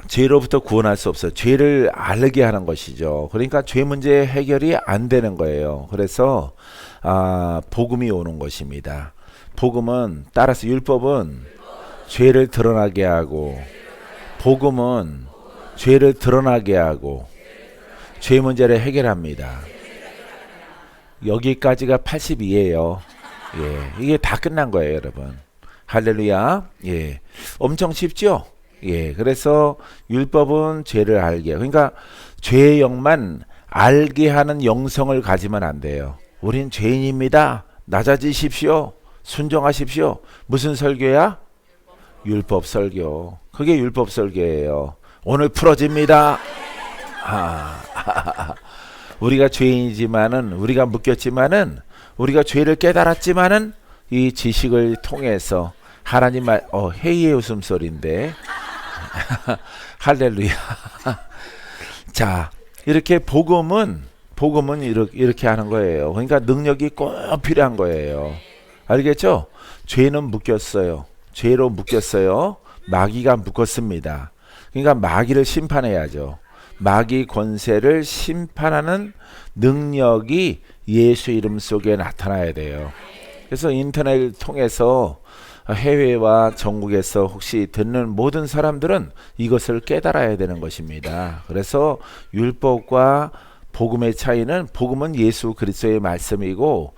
죄로부터 구원할 수 없어요. 죄를 알게 하는 것이죠. 그러니까 죄 문제 해결이 안 되는 거예요. 그래서 복음이 오는 것입니다. 복음은 따라서 율법은 죄를 드러나게 하고 복음은 죄를 드러나게 하고 죄 문제를 해결합니다. 여기까지가 82예요. 예, 이게 다 끝난 거예요, 여러분. 할렐루야. 예, 엄청 쉽죠? 예, 그래서 율법은 죄를 알게. 그러니까 죄의 영만 알게 하는 영성을 가지면 안 돼요. 우린 죄인입니다. 낮아지십시오. 순종하십시오. 무슨 설교야? 율법 설교. 그게 율법 설교예요. 오늘 풀어집니다. 우리가 죄인이지만은, 우리가 묶였지만은, 우리가 죄를 깨달았지만은 이 지식을 통해서 하나님 말, 회의의 웃음소리인데 할렐루야. 자, 이렇게 복음은 이렇게 하는 거예요. 그러니까 능력이 꼭 필요한 거예요. 알겠죠? 죄는 묶였어요. 죄로 묶였어요. 마귀가 묶었습니다. 그러니까 마귀를 심판해야죠. 마귀 권세를 심판하는 능력이 예수 이름 속에 나타나야 돼요. 그래서 인터넷을 통해서 해외와 전국에서 혹시 듣는 모든 사람들은 이것을 깨달아야 되는 것입니다. 그래서 율법과 복음의 차이는, 복음은 예수 그리스도의 말씀이고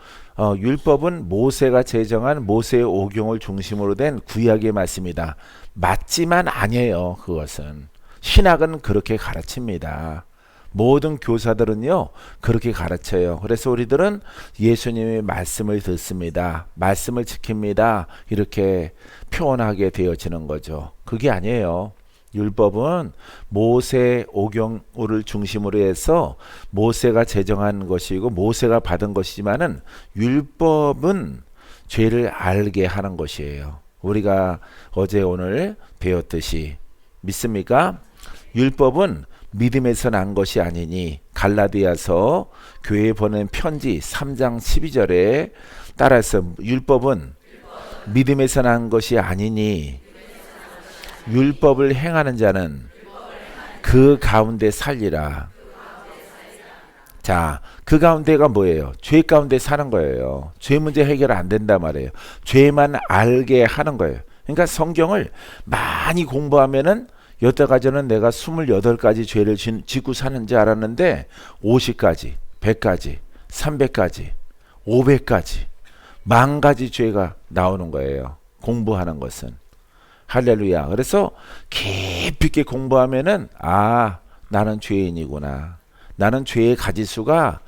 율법은 모세가 제정한 모세의 오경을 중심으로 된 구약의 말씀이다. 맞지만 아니에요. 그것은 신학은 그렇게 가르칩니다. 모든 교사들은요 그렇게 가르쳐요. 그래서 우리들은 예수님의 말씀을 듣습니다. 말씀을 지킵니다. 이렇게 표현하게 되어지는 거죠. 그게 아니에요. 율법은 모세 오경을 중심으로 해서 모세가 제정한 것이고 모세가 받은 것이지만은 율법은 죄를 알게 하는 것이에요. 우리가 어제 오늘 배웠듯이 믿습니까? 율법은 믿음에서 난 것이 아니니, 갈라디아서 교회에 보낸 편지 3장 12절에 따라서 율법은 믿음에서 난 것이 아니니 율법을 행하는 자는 그 가운데 살리라. 자, 그 가운데가 뭐예요? 죄 가운데 사는 거예요. 죄 문제 해결 안 된단 말이에요. 죄만 알게 하는 거예요. 그러니까 성경을 많이 공부하면은 여태까지는 내가 28가지 죄를 짓고 사는 줄 알았는데 50가지, 100가지, 300가지, 500가지, 10,000가지 죄가 나오는 거예요. 공부하는 것은. 할렐루야. 그래서 깊이 있게 공부하면은 나는 죄인이구나. 나는 죄의 가지수가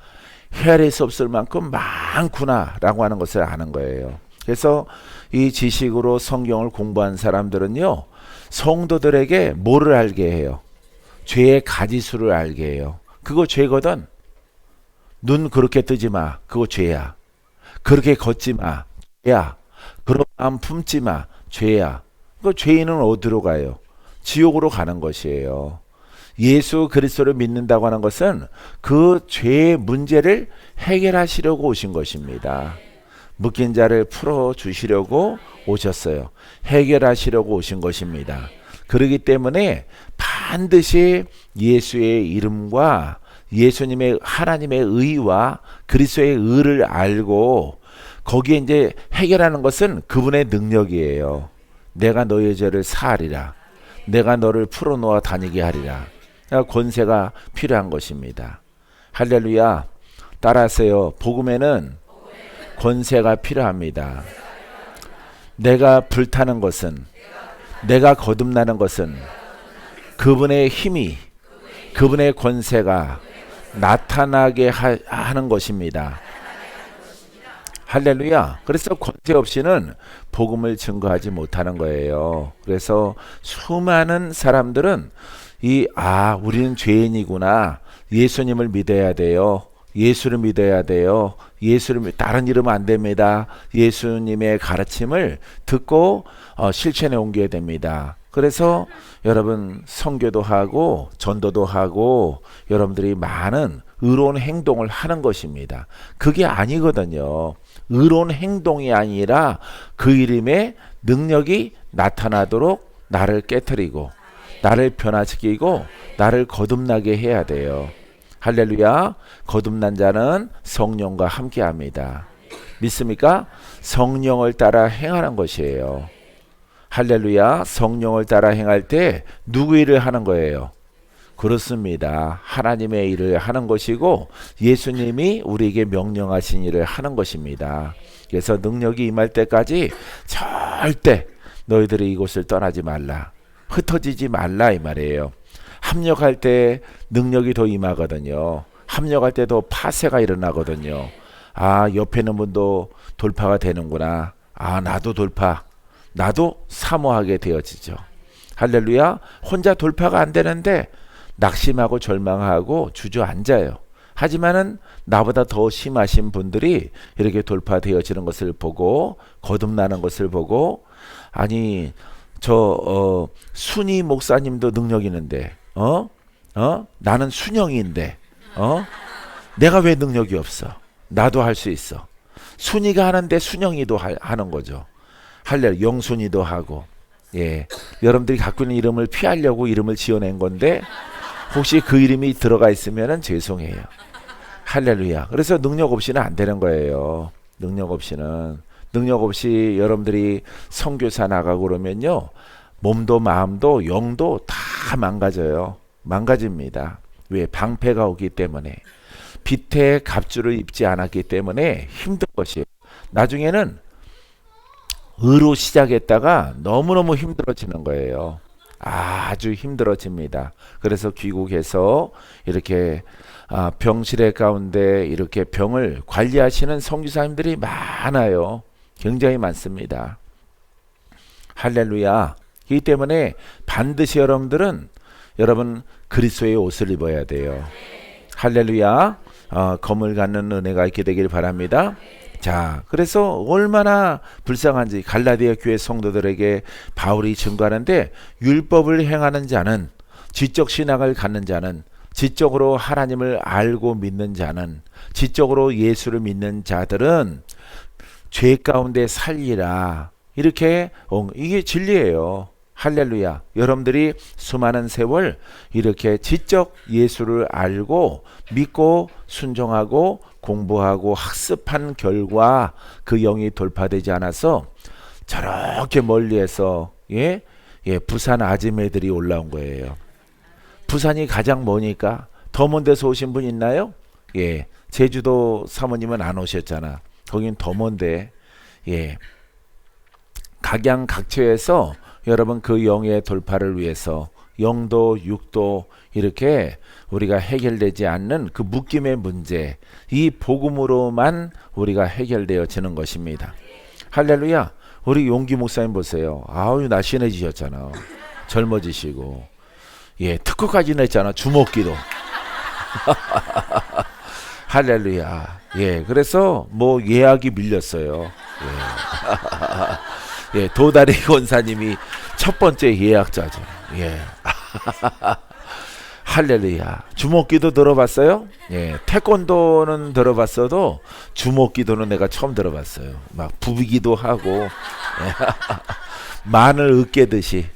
헤아릴 수 없을 만큼 많구나 라고 하는 것을 아는 거예요. 그래서 이 지식으로 성경을 공부한 사람들은요 성도들에게 뭐를 알게 해요? 죄의 가지수를 알게 해요. 그거 죄거든. 눈 그렇게 뜨지 마. 그거 죄야. 그렇게 걷지 마. 죄야. 그런 마음 품지 마. 죄야. 그 죄인은 어디로 가요? 지옥으로 가는 것이에요. 예수 그리스도를 믿는다고 하는 것은 그 죄의 문제를 해결하시려고 오신 것입니다. 묶인 자를 풀어주시려고 오셨어요. 해결하시려고 오신 것입니다. 그렇기 때문에 반드시 예수의 이름과 예수님의 하나님의 의와 그리스도의 의를 알고 거기에 이제 해결하는 것은 그분의 능력이에요. 내가 너의 죄를 사하리라. 내가 너를 풀어놓아 다니게 하리라. 권세가 필요한 것입니다. 할렐루야. 따라하세요. 복음에는 권세가 필요합니다. 내가 불타는 것은, 내가 거듭나는 것은 그분의 힘이, 그분의 권세가 나타나게 하는 것입니다. 할렐루야. 그래서 권세 없이는 복음을 증거하지 못하는 거예요. 그래서 수많은 사람들은 우리는 죄인이구나. 예수님을 믿어야 돼요. 예수를 믿어야 돼요. 다른 이름은 안 됩니다. 예수님의 가르침을 듣고 실천에 옮겨야 됩니다. 그래서 여러분 선교도 하고 전도도 하고 여러분들이 많은 의로운 행동을 하는 것입니다. 그게 아니거든요. 의로운 행동이 아니라 그 이름의 능력이 나타나도록 나를 깨트리고 나를 변화시키고 나를 거듭나게 해야 돼요. 할렐루야. 거듭난 자는 성령과 함께합니다. 믿습니까? 성령을 따라 행하는 것이에요. 할렐루야. 성령을 따라 행할 때 누구 일을 하는 거예요? 그렇습니다. 하나님의 일을 하는 것이고 예수님이 우리에게 명령하신 일을 하는 것입니다. 그래서 능력이 임할 때까지 절대 너희들이 이곳을 떠나지 말라. 흩어지지 말라 이 말이에요. 합력할 때 능력이 더 임하거든요. 합력할 때 더 파쇄가 일어나거든요. 아, 옆에 있는 분도 돌파가 되는구나. 아, 나도 돌파. 나도 사모하게 되어지죠. 할렐루야. 혼자 돌파가 안 되는데 낙심하고 절망하고 주저앉아요. 하지만은 나보다 더 심하신 분들이 이렇게 돌파되어지는 것을 보고 거듭나는 것을 보고 아니 순이 목사님도 능력 있는데 나는 순영인데 내가 왜 능력이 없어? 나도 할 수 있어. 순이가 하는데 순영이도 하는 거죠. 할렐루야. 영순이도 하고. 예, 여러분들이 갖고 있는 이름을 피하려고 이름을 지어낸 건데 혹시 그 이름이 들어가 있으면은 죄송해요. 할렐루야. 그래서 능력 없이는 안 되는 거예요. 능력 없이 여러분들이 선교사 나가고 그러면요, 몸도 마음도 영도 다 망가집니다. 왜? 방패가 오기 때문에. 빛의 갑주를 입지 않았기 때문에 힘든 것이에요. 나중에는 의로 시작했다가 너무너무 힘들어지는 거예요. 아주 힘들어집니다. 그래서 귀국해서 이렇게 병실의 가운데 이렇게 병을 관리하시는 선교사님들이 많아요. 굉장히 많습니다. 할렐루야. 그렇기 때문에 반드시 여러분 그리스도의 옷을 입어야 돼요. 할렐루야. 검을 갖는 은혜가 있게 되길 바랍니다. 자, 그래서 얼마나 불쌍한지 갈라디아 교회 성도들에게 바울이 증거하는데, 율법을 행하는 자는, 지적 신앙을 갖는 자는, 지적으로 하나님을 알고 믿는 자는, 지적으로 예수를 믿는 자들은 죄 가운데 살리라. 이렇게 이게 진리예요. 할렐루야. 여러분들이 수많은 세월 이렇게 지적 예수를 알고 믿고 순종하고 공부하고 학습한 결과 그 영이 돌파되지 않아서 저렇게 멀리에서 부산 아지매들이 올라온 거예요. 부산이 가장 머니까 더 먼 데서 오신 분 있나요? 예, 제주도 사모님은 안 오셨잖아. 거긴 더 먼데. 예, 각양각처에서 여러분 그 영의 돌파를 위해서 영도 육도 이렇게 우리가 해결되지 않는 그 묶임의 문제, 이 복음으로만 우리가 해결되어지는 것입니다. 할렐루야. 우리 용기 목사님 보세요. 아유, 날씬해지셨잖아. 젊어지시고. 예, 특허까지 냈잖아. 주먹기도. 할렐루야. 예, 그래서 뭐 예약이 밀렸어요. 예. 예, 도다리 권사님이 첫 번째 예약자죠. 예. 할렐루야. 주먹기도 들어봤어요? 예, 태권도는 들어봤어도 주먹기도는 내가 처음 들어봤어요. 막 부비기도 하고 예. 마늘 으깨듯이.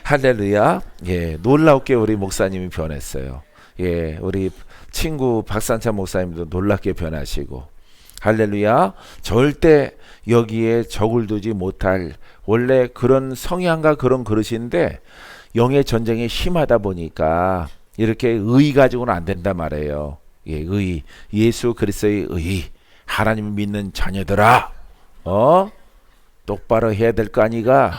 할렐루야. 예, 놀랍게 우리 목사님이 변했어요. 예, 우리 친구 박산찬 목사님도 놀랍게 변하시고. 할렐루야. 절대 여기에 적을 두지 못할 원래 그런 성향과 그런 그릇인데 영의 전쟁이 심하다 보니까 이렇게 의 가지고는 안 된단 말이에요. 예, 의. 예수 그리스도의 의. 하나님을 믿는 자녀들아. 똑바로 해야 될 거 아니가?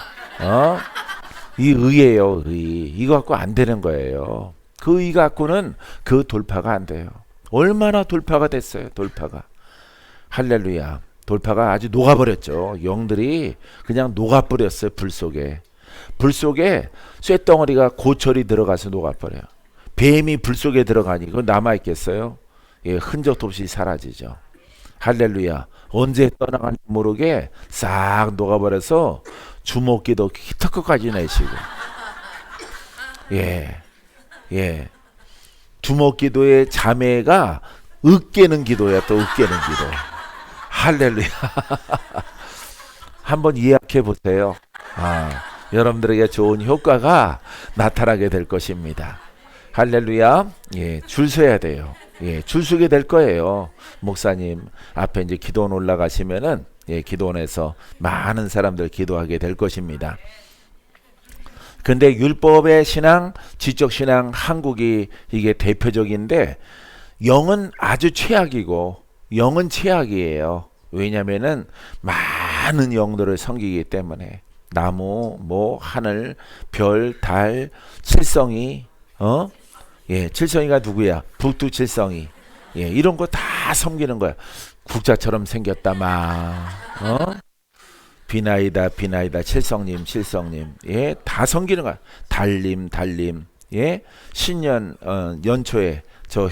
이 의예요, 의. 이거 갖고 안 되는 거예요. 그 의 갖고는 그 돌파가 안 돼요. 얼마나 돌파가 됐어요, 돌파가. 할렐루야. 돌파가 아주 녹아버렸죠. 영들이 그냥 녹아버렸어요. 불 속에 쇳덩어리가 고철이 들어가서 녹아버려요. 뱀이 불 속에 들어가니 그건 남아있겠어요? 예, 흔적도 없이 사라지죠. 할렐루야. 언제 떠나가는지 모르게 싹 녹아버려서 주먹기도 히터커까지 내시고. 예. 주먹기도의 자매가 으깨는 기도야. 또 으깨는 기도. 할렐루야. 한번 예약해 보세요. 여러분들에게 좋은 효과가 나타나게 될 것입니다. 할렐루야. 예, 줄 서야 돼요. 예, 줄 서게 될 거예요. 목사님 앞에 이제 기도원 올라가시면은 예, 기도원에서 많은 사람들 기도하게 될 것입니다. 근데 율법의 신앙, 지적 신앙, 한국이 이게 대표적인데 영은 아주 최악이고 영은 최악이에요. 왜냐면은 많은 영들을 섬기기 때문에 나무, 뭐 하늘, 별, 달, 칠성이 예, 칠성이가 누구야? 북두 칠성이. 예, 이런 거 다 섬기는 거야. 국자처럼 생겼다 막. 비나이다 비나이다 칠성님 칠성님. 예, 다 섬기는 거야. 달님 달님. 예, 신년 연초에 저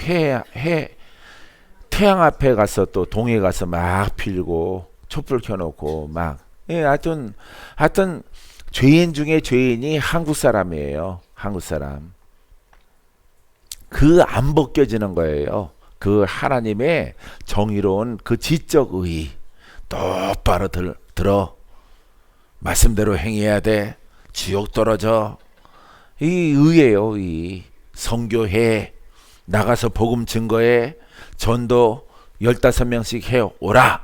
태양 앞에 가서 또 동해 가서 막 빌고 촛불 켜놓고 막. 예, 하여튼 죄인 중에 죄인이 한국 사람이에요. 한국 사람. 그 안 벗겨지는 거예요. 그 하나님의 정의로운 그 지적 의 똑바로 들어. 말씀대로 행해야 돼. 지옥 떨어져. 이 의예요. 이 선교해. 나가서 복음 증거해. 전도 15명씩 해 오라.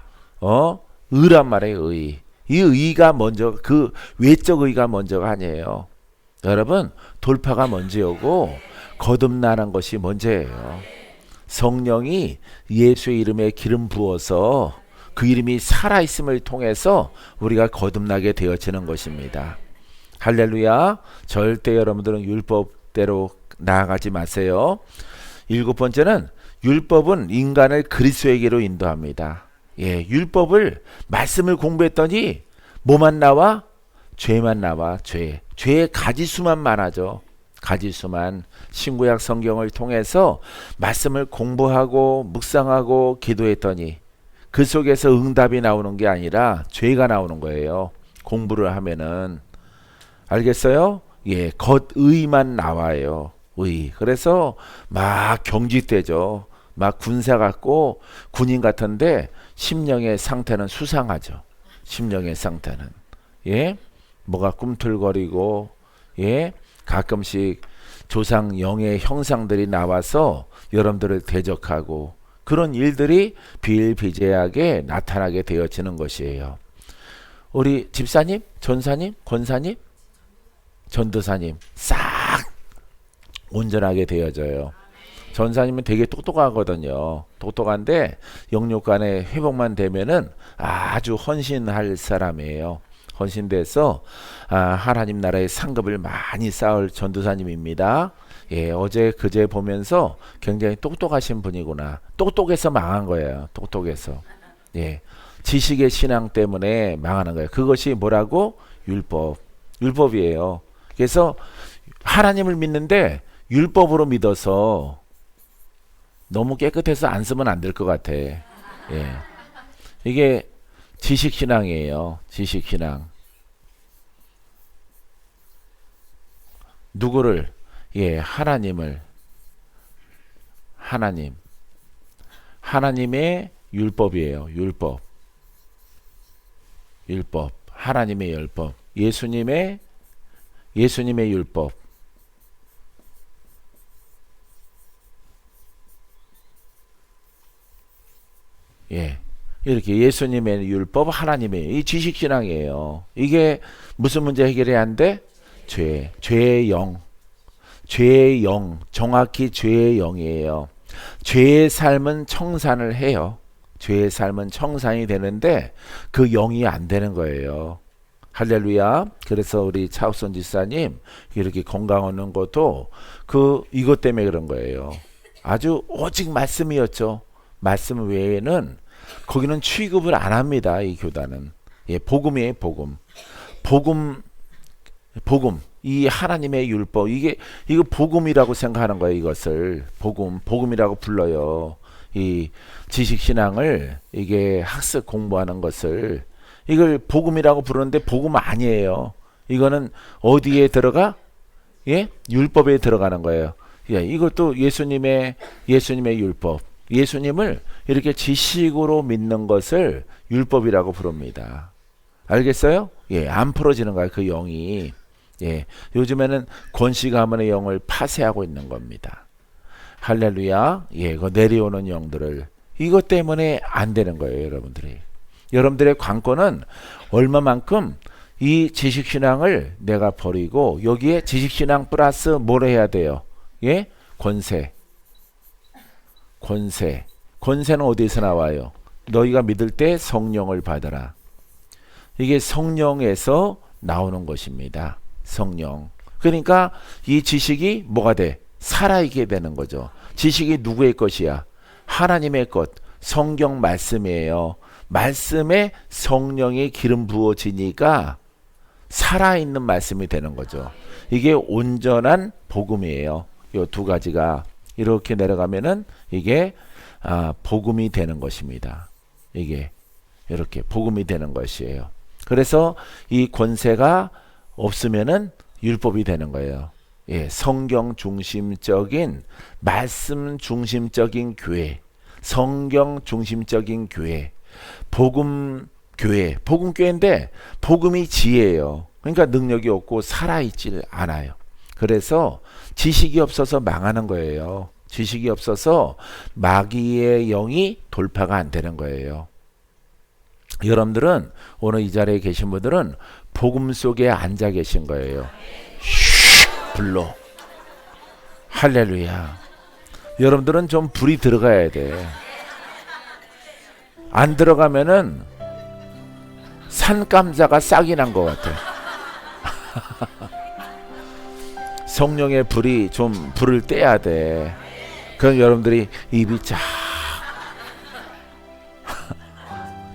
의란 말이에요. 의. 이 의가 먼저, 그 외적 의가 먼저가 아니에요. 여러분, 돌파가 먼저고 거듭나는 것이 먼저예요. 성령이 예수의 이름에 기름 부어서 그 이름이 살아있음을 통해서 우리가 거듭나게 되어지는 것입니다. 할렐루야. 절대 여러분들은 율법대로 나아가지 마세요. 7번째는 율법은 인간을 그리스도에게로 인도합니다. 예, 율법을 말씀을 공부했더니 뭐만 나와? 죄만 나와. 죄의 가지수만 많아져. 가지수만. 신구약 성경을 통해서 말씀을 공부하고 묵상하고 기도했더니 그 속에서 응답이 나오는 게 아니라 죄가 나오는 거예요. 공부를 하면은. 알겠어요? 예, 겉의만 나와요. 의. 그래서 막 경직되죠. 막 군사 같고 군인 같은데 심령의 상태는 수상하죠. 심령의 상태는. 예, 뭐가 꿈틀거리고, 예, 가끔씩 조상 영의 형상들이 나와서 여러분들을 대적하고 그런 일들이 비일비재하게 나타나게 되어지는 것이에요. 우리 집사님, 전사님, 권사님, 전도사님 싹 온전하게 되어져요. 전사님은 되게 똑똑하거든요. 똑똑한데 영육간의 회복만 되면은 아주 헌신할 사람이에요. 헌신돼서 하나님 나라의 상급을 많이 쌓을 전도사님입니다. 예, 어제 그제 보면서 굉장히 똑똑하신 분이구나. 똑똑해서 망한 거예요. 똑똑해서. 예, 지식의 신앙 때문에 망하는 거예요. 그것이 뭐라고? 율법이에요. 그래서 하나님을 믿는데 율법으로 믿어서 너무 깨끗해서 안 쓰면 안 될 것 같아. 예, 이게 지식신앙이에요. 지식신앙. 누구를? 예, 하나님의 율법이에요. 율법. 하나님의 율법. 예수님의 율법. 예, 이렇게 예수님의 율법, 하나님의 이 지식신앙이에요. 이게 무슨 문제 해결해야 한대? 죄의 영, 정확히 죄의 영이에요. 죄의 삶은 청산을 해요. 죄의 삶은 청산이 되는데 그 영이 안 되는 거예요. 할렐루야. 그래서 우리 차우선 지사님 이렇게 건강 얻는 것도 이것 때문에 그런 거예요. 아주 오직 말씀이었죠. 말씀 외에는 거기는 취급을 안 합니다. 이 교단은. 예, 복음이에요. 복음. 이 하나님의 율법. 이거 복음이라고 생각하는 거예요. 이것을 복음이라고 불러요. 이 지식신앙을 이게 학습 공부하는 것을 이걸 복음이라고 부르는데 복음 아니에요. 이거는 어디에 들어가? 예, 율법에 들어가는 거예요. 예, 이것도 예수님의 율법. 예수님을 이렇게 지식으로 믿는 것을 율법이라고 부릅니다. 알겠어요? 예, 안 풀어지는 거야, 그 영이. 예, 요즘에는 권씨 가문의 영을 파쇄하고 있는 겁니다. 할렐루야. 예, 그 내려오는 영들을 이것 때문에 안 되는 거예요, 여러분들이. 여러분들의 관건은 얼마만큼 이 지식신앙을 내가 버리고 여기에 지식신앙 플러스 뭘 해야 돼요? 예, 권세. 권세는 어디서 나와요? 너희가 믿을 때 성령을 받아라. 이게 성령에서 나오는 것입니다. 성령. 그러니까 이 지식이 뭐가 돼? 살아있게 되는 거죠. 지식이 누구의 것이야? 하나님의 것. 성경 말씀이에요. 말씀에 성령의 기름 부어지니까 살아있는 말씀이 되는 거죠. 이게 온전한 복음이에요. 이 두 가지가 이렇게 내려가면은 이게 복음이 되는 것입니다. 이게 이렇게 복음이 되는 것이에요. 그래서 이 권세가 없으면은 율법이 되는 거예요. 예, 성경 중심적인 말씀 중심적인 교회, 성경 중심적인 교회, 복음 교회, 복음 교회인데 복음이 지혜예요. 그러니까 능력이 없고 살아있질 않아요. 그래서 지식이 없어서 망하는 거예요. 지식이 없어서 마귀의 영이 돌파가 안 되는 거예요. 여러분들은 오늘 이 자리에 계신 분들은 복음 속에 앉아 계신 거예요. 슉 불러. 할렐루야. 여러분들은 좀 불이 들어가야 돼. 안 들어가면은 산감자가 싹이 난 것 같아. 성령의 불이 좀 불을 떼야 돼. 그럼 여러분들이 입이 쫙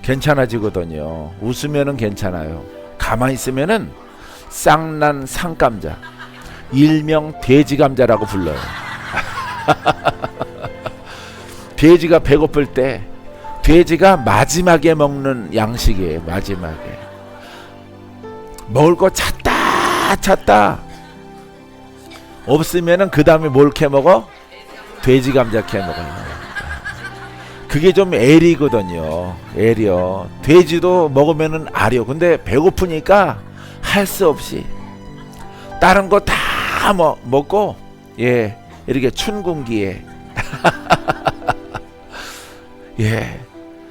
괜찮아지거든요. 웃으면은 괜찮아요. 가만히 있으면은 쌍난 상감자, 일명 돼지감자라고 불러요. 돼지가 배고플 때 돼지가 마지막에 먹는 양식이에요. 마지막에 먹을 거 찾다 없으면은 그 다음에 뭘 캐먹어? 돼지 감자 캐먹어요. 그게 좀 애리거든요. 애려. 돼지도 먹으면은 아려. 근데 배고프니까 할 수 없이 다른 거 다 먹고 예 이렇게 춘궁기에 예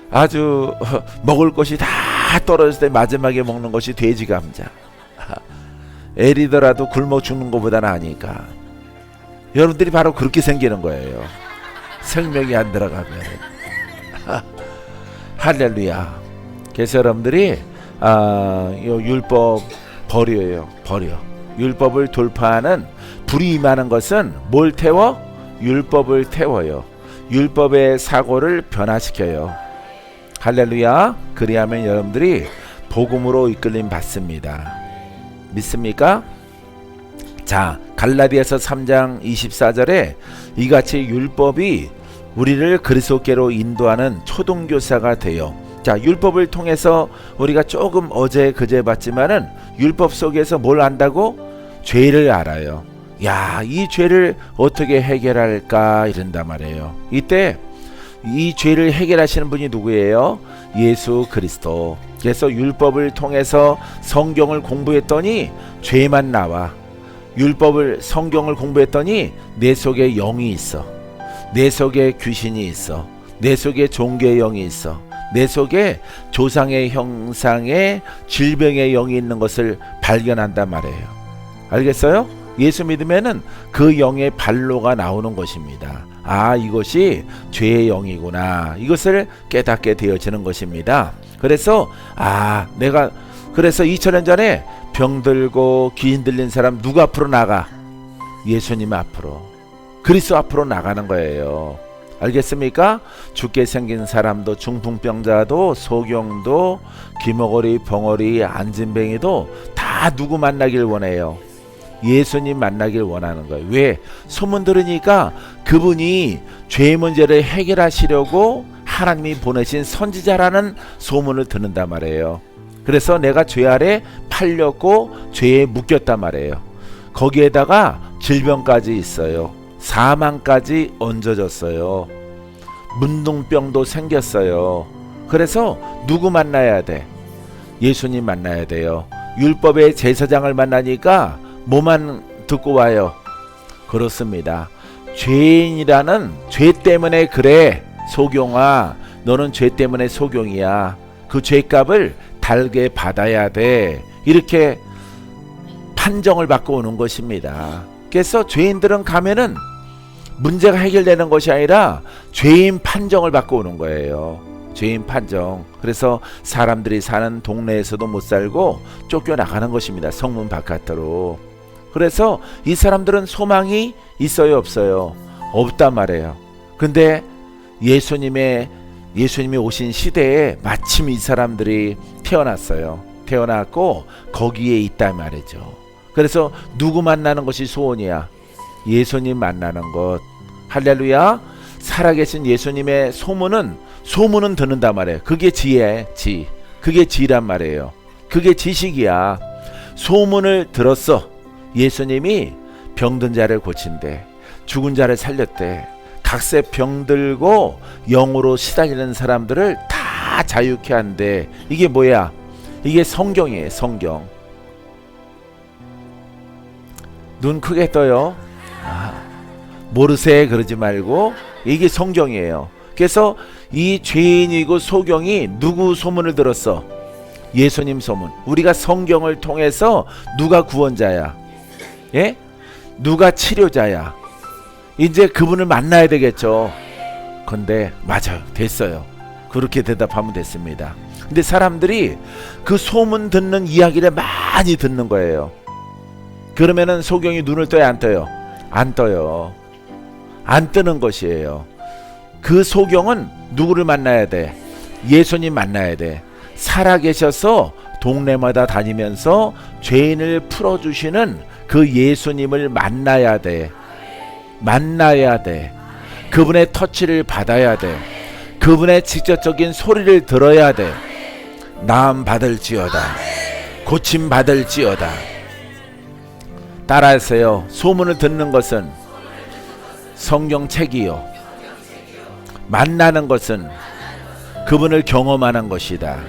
아주 먹을 것이 다 떨어질 때 마지막에 먹는 것이 돼지 감자. 애리더라도 굶어 죽는 것보다는 아니까. 여러분들이 바로 그렇게 생기는 거예요. 생명이 안 들어가면. 할렐루야. 그래서 여러분들이 요 율법 버려. 율법을 돌파하는 불이 임하는 것은 뭘 태워? 율법을 태워요. 율법의 사고를 변화시켜요. 할렐루야. 그리하면 여러분들이 복음으로 이끌림 받습니다. 믿습니까? 자, 갈라디아서 3장 24절에 이같이 율법이 우리를 그리스도께로 인도하는 초등교사가 돼요. 자, 율법을 통해서 우리가 조금 어제 그제 봤지만은 율법 속에서 뭘 안다고? 죄를 알아요. 야, 이 죄를 어떻게 해결할까 이런단 말이에요. 이때 이 죄를 해결하시는 분이 누구예요? 예수 그리스도. 그래서 율법을 통해서 성경을 공부했더니 죄만 나와. 성경을 공부했더니 내 속에 영이 있어. 내 속에 귀신이 있어. 내 속에 종교의 영이 있어. 내 속에 조상의 형상의 질병의 영이 있는 것을 발견한단 말이에요. 알겠어요? 예수 믿으면은 그 영의 발로가 나오는 것입니다. 아, 이것이 죄의 영이구나. 이것을 깨닫게 되어지는 것입니다. 그래서 그래서 2000년 전에 병들고 귀신 들린 사람 누구 앞으로 나가? 예수님 앞으로. 그리스도 앞으로 나가는 거예요. 알겠습니까? 죽게 생긴 사람도, 중풍병자도, 소경도, 귀머거리, 벙어리, 안진뱅이도 다 누구 만나길 원해요? 예수님 만나길 원하는 거예요. 왜? 소문 들으니까 그분이 죄 문제를 해결하시려고 하나님이 보내신 선지자라는 소문을 듣는단 말이에요. 그래서 내가 죄 아래 팔렸고 죄에 묶였단 말이에요. 거기에다가 질병까지 있어요. 사망까지 얹어졌어요. 문둥병도 생겼어요. 그래서 누구 만나야 돼? 예수님 만나야 돼요. 율법의 제사장을 만나니까 뭐만 듣고 와요? 그렇습니다. 죄인이라는 죄 때문에 그래. 소경아, 너는 죄 때문에 소경이야. 그 죄값을 달게 받아야 돼. 이렇게 판정을 받고 오는 것입니다. 그래서 죄인들은 가면은 문제가 해결되는 것이 아니라 죄인 판정을 받고 오는 거예요. 죄인 판정. 그래서 사람들이 사는 동네에서도 못 살고 쫓겨나가는 것입니다. 성문 바깥으로. 그래서 이 사람들은 소망이 있어요, 없어요? 없단 말이에요. 근데 예수님이 오신 시대에 마침 이 사람들이 태어났어요. 태어났고 거기에 있단 말이죠. 그래서 누구 만나는 것이 소원이야? 예수님 만나는 것. 할렐루야. 살아계신 예수님의 소문은 듣는단 말이에요. 그게 지혜, 그게 지란 말이에요. 그게 지식이야. 소문을 들었어. 예수님이 병든 자를 고친대. 죽은 자를 살렸대. 각세 병들고 영으로 시달리는 사람들을 다 자유케 한대. 이게 뭐야? 이게 성경이에요. 성경. 눈 크게 떠요. 모르세 그러지 말고 이게 성경이에요. 그래서 이 죄인이고 소경이 누구 소문을 들었어? 예수님 소문. 우리가 성경을 통해서 누가 구원자야? 예? 누가 치료자야? 이제 그분을 만나야 되겠죠. 근데 맞아요. 됐어요. 그렇게 대답하면 됐습니다. 근데 사람들이 그 소문 듣는 이야기를 많이 듣는 거예요. 그러면은 소경이 눈을 떠요, 안 떠요? 안 떠요. 안 뜨는 것이에요. 그 소경은 누구를 만나야 돼? 예수님 만나야 돼. 살아계셔서 동네마다 다니면서 죄인을 풀어주시는 그 예수님을 만나야 돼. 만나야 돼. 그분의 터치를 받아야 돼. 그분의 직접적인 소리를 들어야 돼. 나음 받을지어다. 고침 받을지어다. 따라하세요. 소문을 듣는 것은 성경책이요. 만나는 것은 그분을 경험하는 것이다.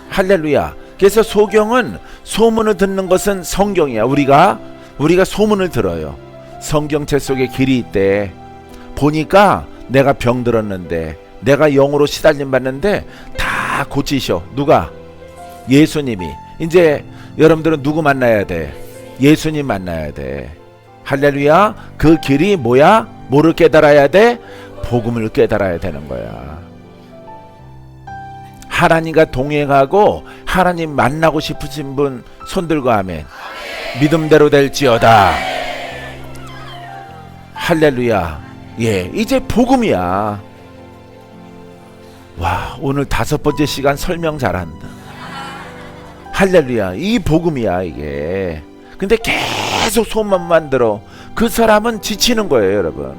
할렐루야. 그래서 소경은 소문을 듣는 것은 성경이야. 우리가 소문을 들어요. 성경책 속에 길이 있대. 보니까 내가 병들었는데, 내가 영으로 시달림 받는데 다 고치셔. 누가? 예수님이. 이제 여러분들은 누구 만나야 돼? 예수님 만나야 돼. 할렐루야. 그 길이 뭐야? 뭐를 깨달아야 돼? 복음을 깨달아야 되는 거야. 하나님과 동행하고 하나님 만나고 싶으신 분 손들고 아멘. 믿음대로 될지어다. 할렐루야. 예, 이제 복음이야. 와, 오늘 5번째 시간 설명 잘한다. 할렐루야. 이 복음이야 이게. 근데 계속 소문만 들어. 그 사람은 지치는 거예요, 여러분.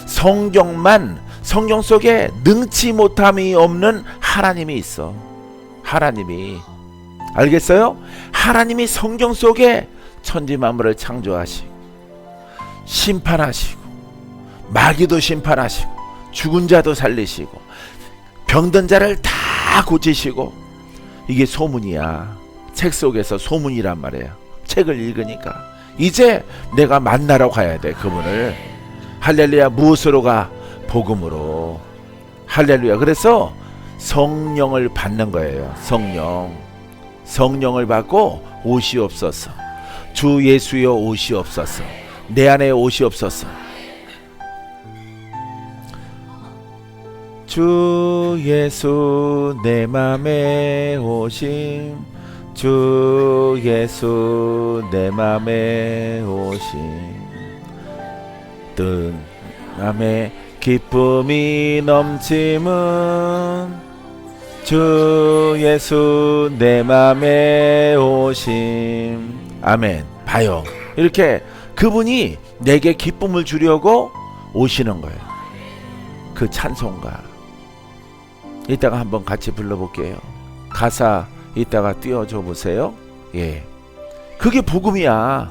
성경 속에 능치 못함이 없는 하나님이 있어. 하나님이. 알겠어요? 하나님이 성경 속에 천지 만물을 창조하시고 심판하시고 마귀도 심판하시고 죽은 자도 살리시고 병든 자를 다 고치시고. 이게 소문이야. 책 속에서 소문이란 말이야. 책을 읽으니까 이제 내가 만나러 가야 돼, 그분을. 할렐루야. 무엇으로 가? 복음으로. 할렐루야. 그래서 성령을 받는 거예요. 성령을 받고 오시옵소서. 주 예수여 오시옵소서. 내 안에 오시옵소서. 주 예수 내 맘에 오심. 주 예수 내 맘에 오심. 뜬 맘에 기쁨이 넘침은 주 예수 내 맘에 오심. 아멘. 봐요. 이렇게 그분이 내게 기쁨을 주려고 오시는 거예요. 그 찬송가 이따가 한번 같이 불러볼게요. 가사 이따가 띄워줘 보세요. 예, 그게 복음이야.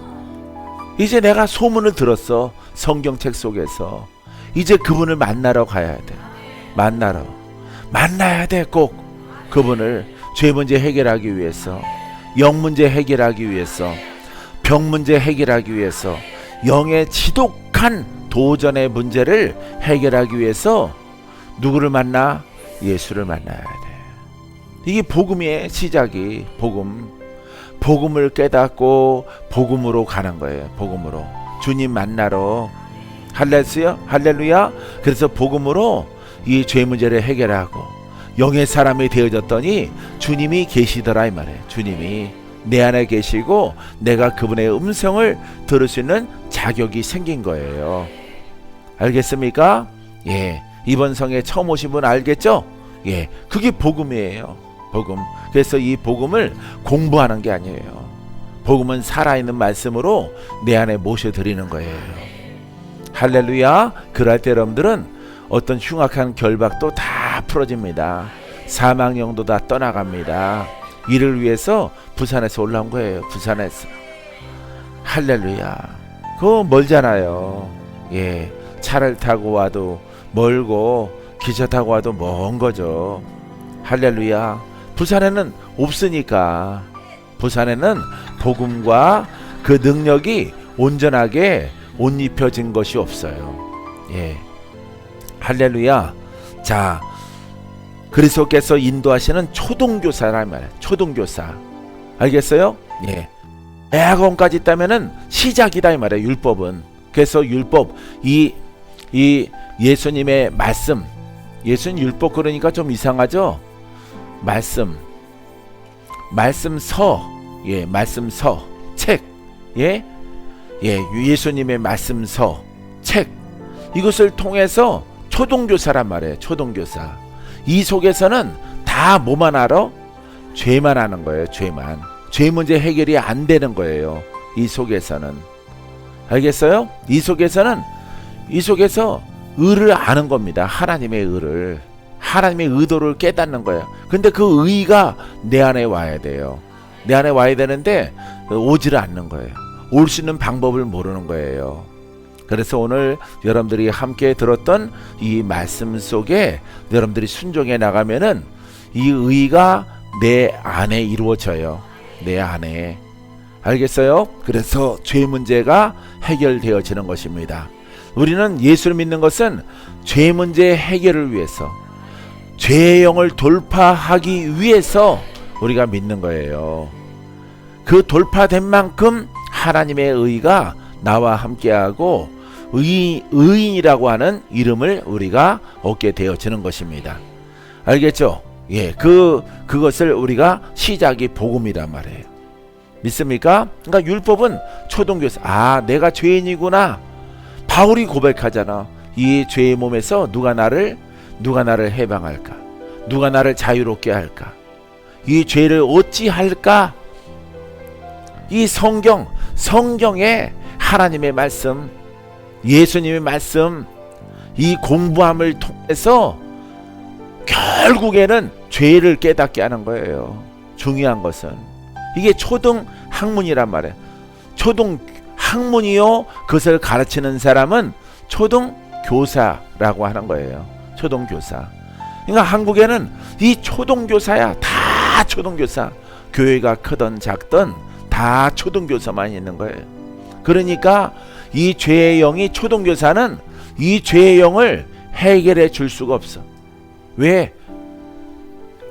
이제 내가 소문을 들었어. 성경책 속에서. 이제 그분을 만나러 가야 돼. 만나야 돼. 꼭 그분을 죄 문제 해결하기 위해서, 영 문제 해결하기 위해서, 병 문제 해결하기 위해서, 영의 지독한 도전의 문제를 해결하기 위해서 누구를 만나? 예수를 만나야 돼. 이게 복음의 시작이. 복음을 깨닫고 복음으로 가는 거예요. 복음으로 주님 만나러. 할렐루야. 그래서 복음으로 이 죄 문제를 해결하고 영의 사람이 되어졌더니 주님이 계시더라 이 말이에요. 주님이 내 안에 계시고 내가 그분의 음성을 들을 수 있는 자격이 생긴 거예요. 알겠습니까? 예, 이번 성에 처음 오신 분 알겠죠? 예, 그게 복음이에요. 복음. 그래서 이 복음을 공부하는 게 아니에요. 복음은 살아있는 말씀으로 내 안에 모셔드리는 거예요. 할렐루야. 그럴 때 여러분들은 어떤 흉악한 결박도 다 풀어집니다. 사망령도 다 떠나갑니다. 이를 위해서 부산에서 올라온 거예요. 부산에서. 할렐루야. 그거 멀잖아요. 예, 차를 타고 와도 멀고 기차 타고 와도 먼 거죠. 할렐루야. 부산에는 없으니까. 부산에는 복음과 그 능력이 온전하게 옷 입혀진 것이 없어요. 예, 할렐루야. 자, 그리스도께서 인도하시는 초등교사란 말이에요. 초등교사. 알겠어요? 예. 대학원까지 있다면은 시작이다 이 말이에요. 율법은. 그래서 율법, 이 예수님의 말씀, 예수님 율법 그러니까 좀 이상하죠? 말씀서, 예, 말씀서, 책, 예, 예수님의 말씀서, 책, 이것을 통해서 초등교사란 말이에요. 초등교사. 이 속에서는 다 뭐만 알아? 죄만 하는 거예요. 죄만. 죄 문제 해결이 안 되는 거예요. 이 속에서는. 알겠어요? 이 속에서 의를 아는 겁니다. 하나님의 의를. 하나님의 의도를 깨닫는 거예요. 근데 그 의가 내 안에 와야 돼요. 내 안에 와야 되는데 오지를 않는 거예요. 올 수 있는 방법을 모르는 거예요. 그래서 오늘 여러분들이 함께 들었던 이 말씀 속에 여러분들이 순종해 나가면은 이 의가 내 안에 이루어져요. 내 안에. 알겠어요? 그래서 죄 문제가 해결되어지는 것입니다. 우리는 예수를 믿는 것은 죄 문제 해결을 위해서, 죄의 영을 돌파하기 위해서 우리가 믿는 거예요. 그 돌파된 만큼 하나님의 의가 나와 함께하고 의인이라고 하는 이름을 우리가 얻게 되어지는 것입니다. 알겠죠? 예, 그것을 우리가 시작이 복음이란 말이에요. 믿습니까? 그러니까 율법은 초등교사. 아, 내가 죄인이구나. 바울이 고백하잖아. 이 죄의 몸에서 누가 나를 해방할까? 누가 나를 자유롭게 할까? 이 죄를 어찌 할까? 이 성경에 하나님의 말씀, 예수님의 말씀, 이 공부함을 통해서 결국에는 죄를 깨닫게 하는 거예요. 중요한 것은 이게 초등 학문이란 말이에요. 초등 학문이요, 그것을 가르치는 사람은 초등 교사라고 하는 거예요. 초등 교사. 그러니까 한국에는 이 초등 교사야. 다 초등 교사. 교회가 크든 작든 다 초등 교사만 있는 거예요. 그러니까 이 죄의 영이, 초등 교사는 이 죄의 영을 해결해 줄 수가 없어. 왜?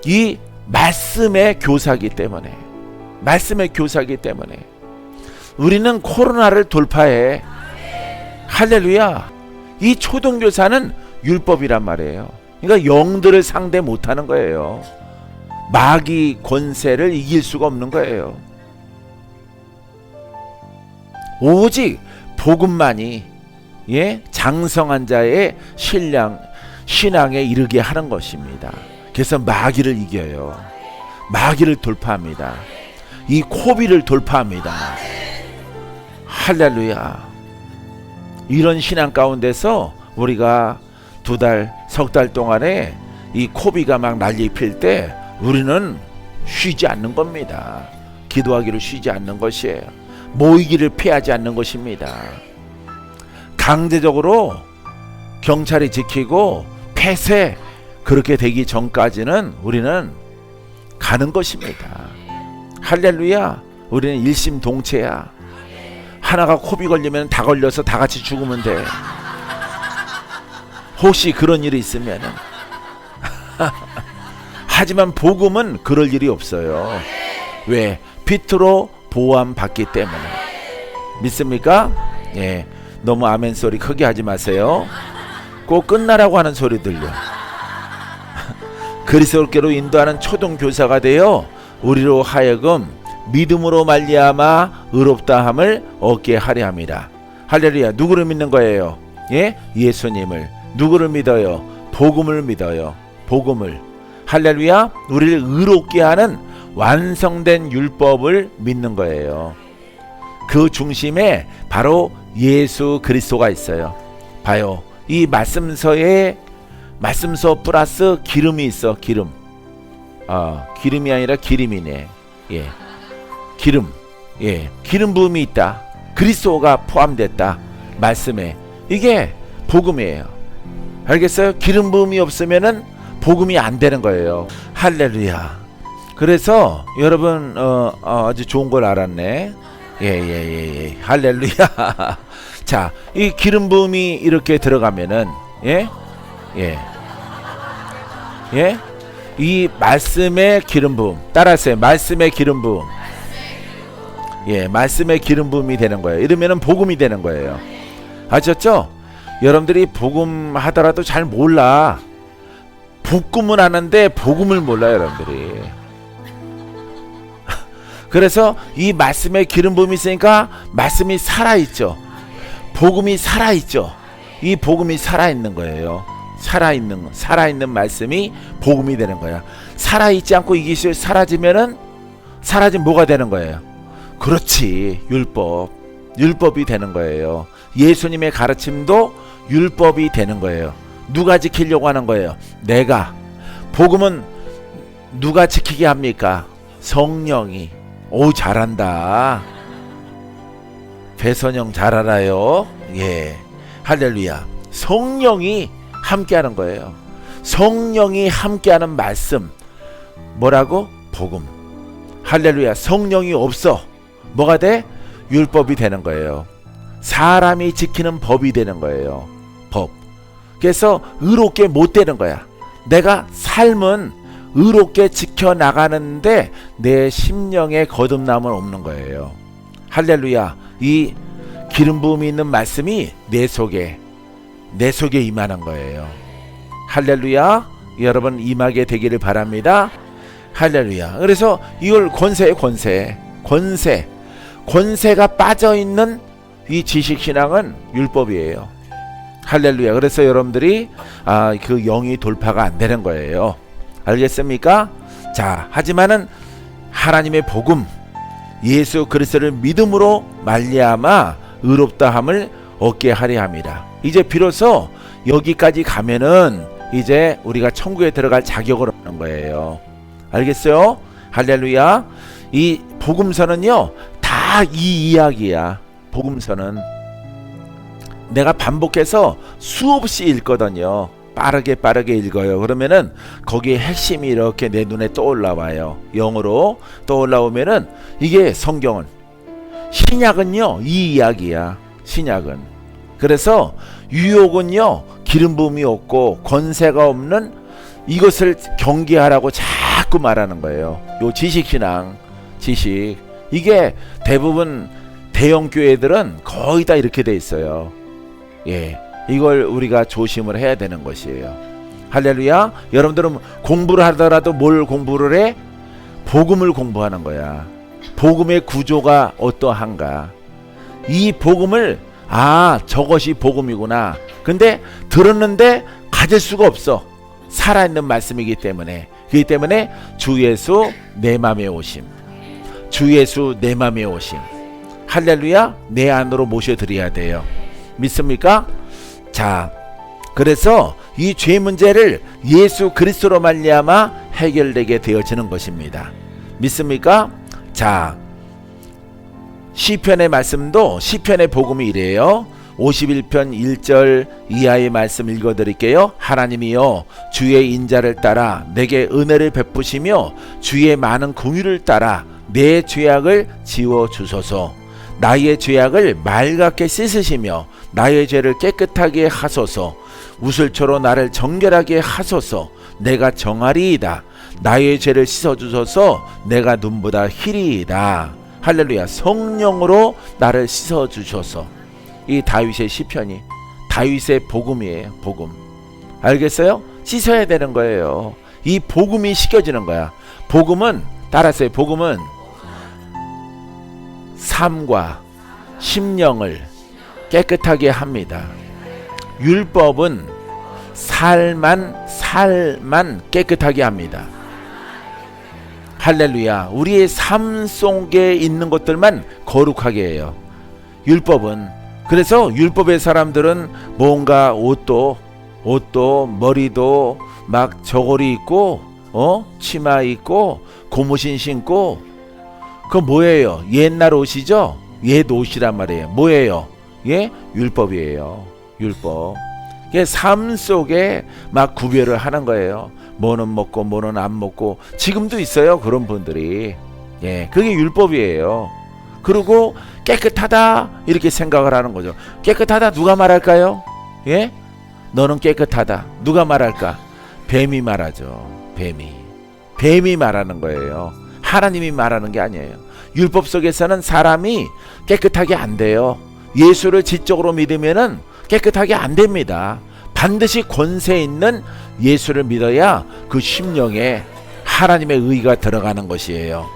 이 말씀의 교사기 때문에. 말씀의 교사기 때문에. 우리는 코로나를 돌파해. 할렐루야. 이 초등교사는 율법이란 말이에요. 그러니까 영들을 상대 못하는 거예요. 마귀 권세를 이길 수가 없는 거예요. 오직 복음만이, 예, 장성한 자의 신앙에 이르게 하는 것입니다. 그래서 마귀를 이겨요. 마귀를 돌파합니다. 이 코비를 돌파합니다. 할렐루야. 이런 신앙 가운데서 우리가 2달, 석 달 동안에 이 코비가 막 난리 필 때 우리는 쉬지 않는 겁니다. 기도하기를 쉬지 않는 것이에요. 모이기를 피하지 않는 것입니다. 강제적으로 경찰이 지키고 폐쇄 그렇게 되기 전까지는 우리는 가는 것입니다. 할렐루야. 우리는 일심동체야. 하나가 코비 걸리면 다 걸려서 다 같이 죽으면 돼. 혹시 그런 일이 있으면은 하지만 복음은 그럴 일이 없어요. 왜? 빛으로 보호받기 때문에. 믿습니까? 예, 너무 아멘 소리 크게 하지 마세요. 꼭 끝나라고 하는 소리 들려. 그리스도께로 인도하는 초등교사가 되어 우리로 하여금 믿음으로 말미암아 의롭다함을 얻게 하려 함이라. 할렐루야. 누구를 믿는 거예요? 예? 예수님을. 누구를 믿어요? 복음을 믿어요. 복음을. 할렐루야. 우리를 의롭게 하는 완성된 율법을 믿는 거예요. 그 중심에 바로 예수 그리스도가 있어요. 봐요. 이 말씀서에 말씀서 플러스 기름이 있어. 기름. 기름이 아니라 기름이네. 예. 기름. 예. 기름 부음이 있다. 그리스도가 포함됐다. 말씀에. 이게 복음이에요. 알겠어요? 기름 부음이 없으면은 복음이 안 되는 거예요. 할렐루야. 그래서 여러분 아주 좋은 걸 알았네. 예. 할렐루야. 자, 이 기름 부음이 이렇게 들어가면은 예? 이 말씀의 기름 부음. 따라하세요. 말씀의 기름 부음. 예, 말씀의 기름 부음이 되는 거예요. 이러면은 복음이 되는 거예요. 아셨죠? 여러분들이 복음 하더라도 잘 몰라. 복음은 아는데 복음을 몰라요, 여러분들이. 그래서 이 말씀에 기름 부음이 있으니까 말씀이 살아있죠. 복음이 살아있죠. 이 복음이 살아있는 거예요. 살아있는 말씀이 복음이 되는 거야. 살아있지 않고 이것이 사라지면은 사라진 뭐가 되는 거예요? 그렇지, 율법이 되는 거예요. 예수님의 가르침도 율법이 되는 거예요. 누가 지키려고 하는 거예요? 내가. 복음은 누가 지키게 합니까? 성령이. 오, 잘한다. 배선영 잘 알아요. 예, 할렐루야. 성령이 함께하는 거예요. 성령이 함께하는 말씀. 뭐라고? 복음. 할렐루야. 성령이 없어. 뭐가 돼? 율법이 되는 거예요. 사람이 지키는 법이 되는 거예요. 법. 그래서 의롭게 못 되는 거야. 내가 삶은 의롭게 지켜나가는데 내 심령에 거듭남은 없는 거예요. 할렐루야. 이 기름 부음이 있는 말씀이 내 속에 임하는 거예요. 할렐루야. 여러분 임하게 되기를 바랍니다. 할렐루야. 그래서 이걸 권세가 빠져있는 이 지식신앙은 율법이에요. 할렐루야. 그래서 여러분들이 그 영이 돌파가 안 되는 거예요. 알겠습니까? 자, 하지만은 하나님의 복음, 예수 그리스도를 믿음으로 말미암아 의롭다함을 얻게 하려 함이라. 이제 비로소 여기까지 가면은 이제 우리가 천국에 들어갈 자격을 얻는 거예요. 알겠어요? 할렐루야. 이 복음서는요, 다 이 이야기야. 복음서는 내가 반복해서 수없이 읽거든요. 빠르게 읽어요. 그러면은 거기에 핵심이 이렇게 내 눈에 떠올라와요. 영어로 떠올라오면은 이게 성경은. 신약은요, 이 이야기야. 신약은. 그래서 유혹은요, 기름 부음이 없고 권세가 없는 이것을 경계하라고 자꾸 말하는 거예요. 요 지식신앙, 지식. 이게 대부분 대형 교회들은 거의 다 이렇게 돼 있어요. 예. 이걸 우리가 조심을 해야 되는 것이에요. 할렐루야. 여러분들은 공부를 하더라도 뭘 공부를 해? 복음을 공부하는 거야. 복음의 구조가 어떠한가. 이 복음을 저것이 복음이구나. 근데 들었는데 가질 수가 없어. 살아있는 말씀이기 때문에. 그렇기 때문에 주 예수 내 맘에 오심. 주 예수 내 맘에 오심. 할렐루야. 내 안으로 모셔드려야 돼요. 믿습니까? 자, 그래서 이 죄 문제를 예수 그리스도로 말미암아 해결되게 되어지는 것입니다. 믿습니까? 자, 시편의 말씀도 시편의 복음이 이래요. 51편 1절 이하의 말씀 읽어드릴게요. 하나님이여 주의 인자를 따라 내게 은혜를 베푸시며 주의 많은 긍휼을 따라 내 죄악을 지워주소서. 나의 죄악을 맑게 씻으시며 나의 죄를 깨끗하게 하소서. 우슬초로 나를 정결하게 하소서. 내가 정하리이다. 나의 죄를 씻어주소서. 내가 눈보다 희리이다. 할렐루야. 성령으로 나를 씻어주소서. 이 다윗의 시편이 다윗의 복음이에요. 복음. 알겠어요? 씻어야 되는 거예요. 이 복음이 씻겨지는 거야. 복음은 따라서요. 복음은 삶과 심령을 깨끗하게 합니다. 율법은 살만 깨끗하게 합니다. 할렐루야. 우리의 삶 속에 있는 것들만 거룩하게 해요. 율법은. 그래서 율법의 사람들은 뭔가 옷도 머리도 막 저고리 입고 치마 입고 고무신 신고, 그거 뭐예요? 옛날 옷이죠? 옛 옷이란 말이에요. 뭐예요? 예? 율법이에요. 율법. 삶 속에 막 구별을 하는 거예요. 뭐는 먹고 뭐는 안 먹고. 지금도 있어요, 그런 분들이. 예, 그게 율법이에요. 그리고 깨끗하다 이렇게 생각을 하는 거죠. 깨끗하다 누가 말할까요? 예? 너는 깨끗하다. 누가 말할까? 뱀이 말하죠. 뱀이 말하는 거예요. 하나님이 말하는 게 아니에요. 율법 속에서는 사람이 깨끗하게 안 돼요. 예수를 지적으로 믿으면은 깨끗하게 안 됩니다. 반드시 권세 있는 예수를 믿어야 그 심령에 하나님의 의가 들어가는 것이에요.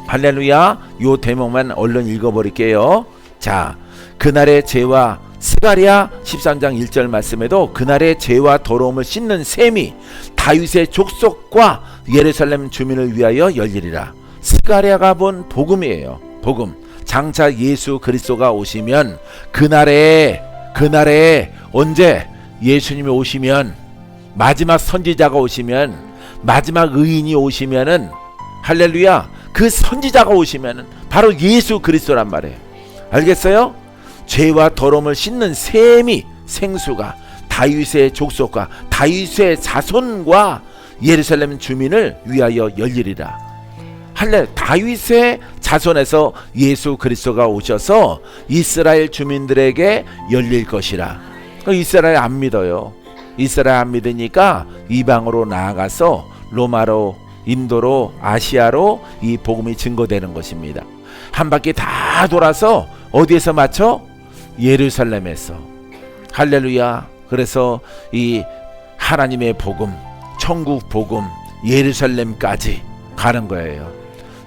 할렐루야. 요 대목만 얼른 읽어버릴게요. 자, 그날의 죄와 스가랴 13장 1절 말씀에도 그날의 죄와 더러움을 씻는 셈이 다윗의 족속과 예루살렘 주민을 위하여 열리리라. 스가랴가 본 복음이에요. 복음. 장차 예수 그리스도가 오시면 그날에 언제 예수님이 오시면, 마지막 선지자가 오시면, 마지막 의인이 오시면은, 할렐루야, 그 선지자가 오시면은 바로 예수 그리스도란 말이에요. 알겠어요? 죄와 더러움을 씻는 셈이, 생수가 다윗의 족속과 다윗의 자손과 예루살렘 주민을 위하여 열리리라. 할렐, 다윗의 자손에서 예수 그리스도가 오셔서 이스라엘 주민들에게 열릴 것이라. 이스라엘 안 믿어요. 이스라엘 안 믿으니까 이방으로 나아가서 로마로, 인도로, 아시아로 이 복음이 증거되는 것입니다. 한 바퀴 다 돌아서 어디에서 맞춰? 예루살렘에서. 할렐루야. 그래서 이 하나님의 복음, 천국 복음, 예루살렘까지 가는 거예요.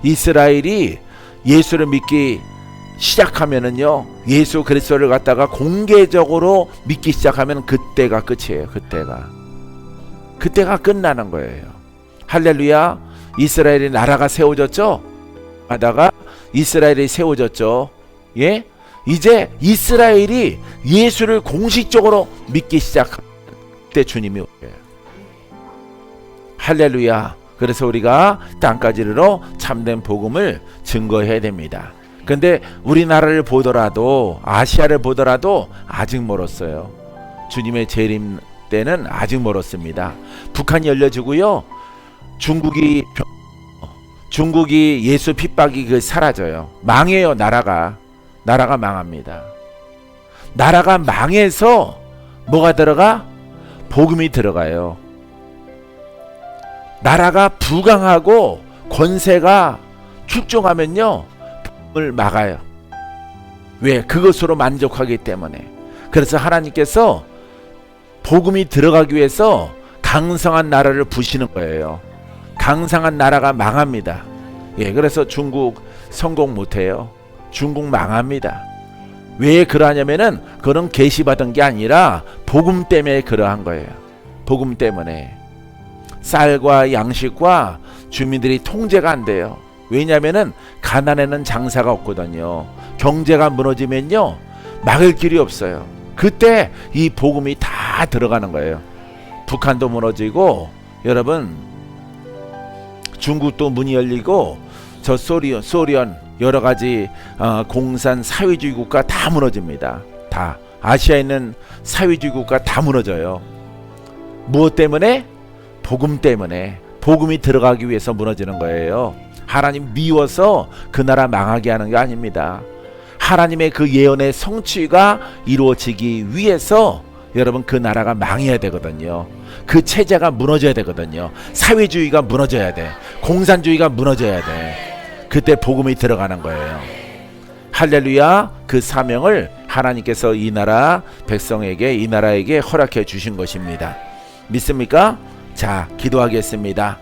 이스라엘이 예수를 믿기 시작하면은요, 예수 그리스도를 갖다가 공개적으로 믿기 시작하면 그때가 끝이에요. 그때가 끝나는 거예요. 할렐루야. 이스라엘의 나라가 세워졌죠. 하다가 이스라엘이 세워졌죠. 예? 이제 이스라엘이 예수를 공식적으로 믿기 시작할 때 주님이 오세요. 할렐루야. 그래서 우리가 땅까지 이르러 참된 복음을 증거해야 됩니다. 근데 우리나라를 보더라도, 아시아를 보더라도 아직 멀었어요. 주님의 재림 때는 아직 멀었습니다. 북한이 열려지고요, 중국이 예수 핍박이 사라져요. 망해요. 나라가 망합니다. 나라가 망해서 뭐가 들어가? 복음이 들어가요. 나라가 부강하고 권세가 축중하면요, 복음을 막아요. 왜? 그것으로 만족하기 때문에. 그래서 하나님께서 복음이 들어가기 위해서 강성한 나라를 부시는 거예요. 강성한 나라가 망합니다. 예, 그래서 중국 성공 못해요. 중국 망합니다. 왜 그러냐면은 그런 계시받은 게 아니라 복음 때문에 그러한 거예요. 복음 때문에. 쌀과 양식과 주민들이 통제가 안 돼요. 왜냐면은 가난에는 장사가 없거든요. 경제가 무너지면요, 막을 길이 없어요. 그때 이 복음이 다 들어가는 거예요. 북한도 무너지고, 여러분, 중국도 문이 열리고, 저 소련 여러 가지 공산 사회주의 국가 다 무너집니다. 다. 아시아에 있는 사회주의 국가 다 무너져요. 무엇 때문에? 복음 때문에. 복음이 들어가기 위해서 무너지는 거예요. 하나님 미워서 그 나라 망하게 하는 게 아닙니다. 하나님의 그 예언의 성취가 이루어지기 위해서 여러분 그 나라가 망해야 되거든요. 그 체제가 무너져야 되거든요. 사회주의가 무너져야 돼. 공산주의가 무너져야 돼. 그때 복음이 들어가는 거예요. 할렐루야. 그 사명을 하나님께서 이 나라 백성에게, 이 나라에게 허락해 주신 것입니다. 믿습니까? 자, 기도하겠습니다.